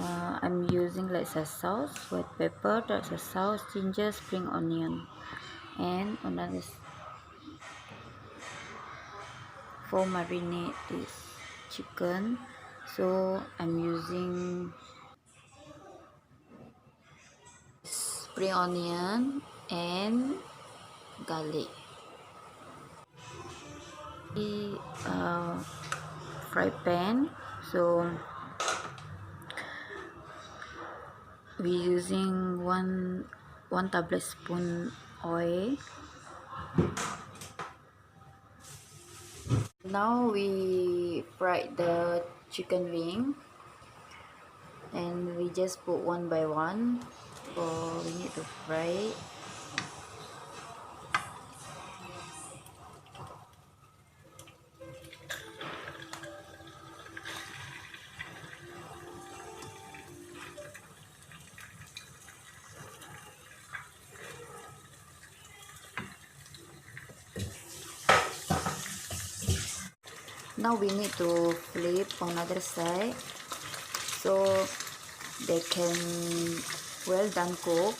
I'm using like soy sauce, white pepper, dark soy sauce, ginger, spring onion, and another for marinate this chicken. So I'm using spring onion and garlic. The fry pan. So we're using one tablespoon oil. Now we fried the chicken wing, and we just put one by one. So we need to fry it. Now we need to flip on other side so they can well done cook.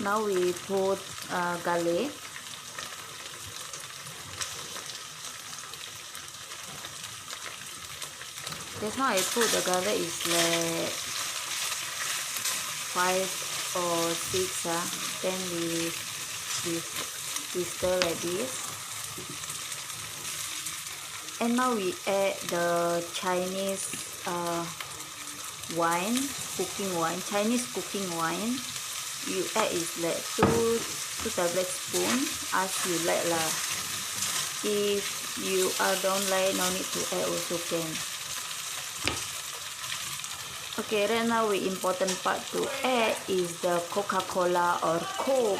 Now we put garlic. Just now I put the garlic is like 5 or 6. Then we stir like this. And now we add the Chinese wine, Chinese cooking wine. You add is like 2 tablespoon as you like lah. If you don't like, no need to add also can. Okay, right now the important part to add is the Coca-Cola or Coke.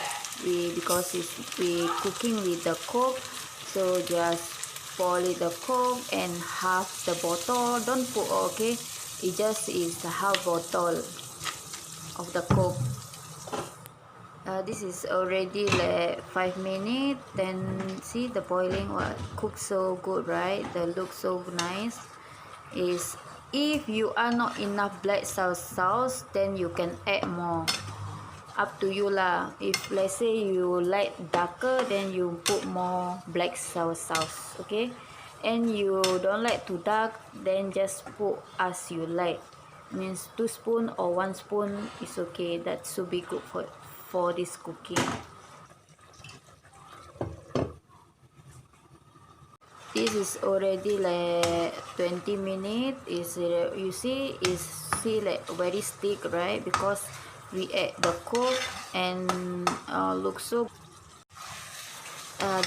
Because we cooking with the Coke, so just pour it the Coke and half the bottle. Don't put, okay, it just is the half bottle of the Coke. This is already like 5 minutes. Then see the boiling, what cook so good, right? The look so nice. Is if you are not enough black sauce, then you can add more. Up to you lah. If let's say you like darker, then you put more black sauce. Okay, and you don't like too dark, then just put as you like. Means 2 spoon or 1 spoon is okay. That should be good for this cooking. This is already like 20 minutes. You see like very thick, right? Because we add the Coke and looks so.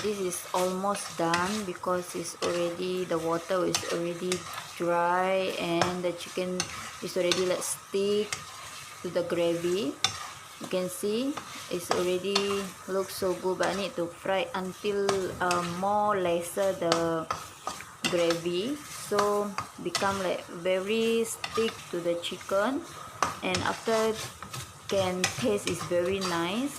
This is almost done because it's already, the water is already dry and the chicken is already like stick to the gravy. You can see it's already looks so good, but I need to fry until more lesser the gravy, so become like very stick to the chicken, and after can taste is very nice.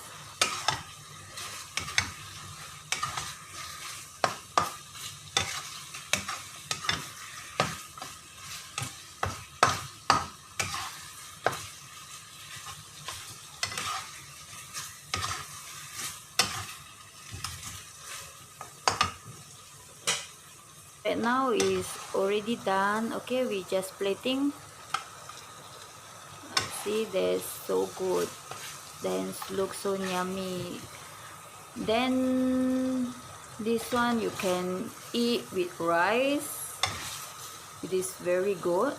Right now is already done. Okay, we just plating. See, that's so good. Then looks so yummy. Then this one you can eat with rice. It is very good.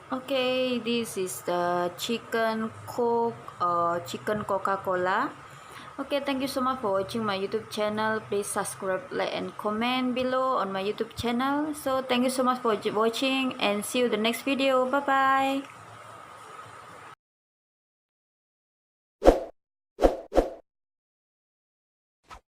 Okay, this is the chicken Coke or chicken Coca-Cola. Okay, thank you so much for watching my YouTube channel. Please subscribe, like, and comment below on my YouTube channel. So thank you so much for watching, and see you the next video. Bye bye.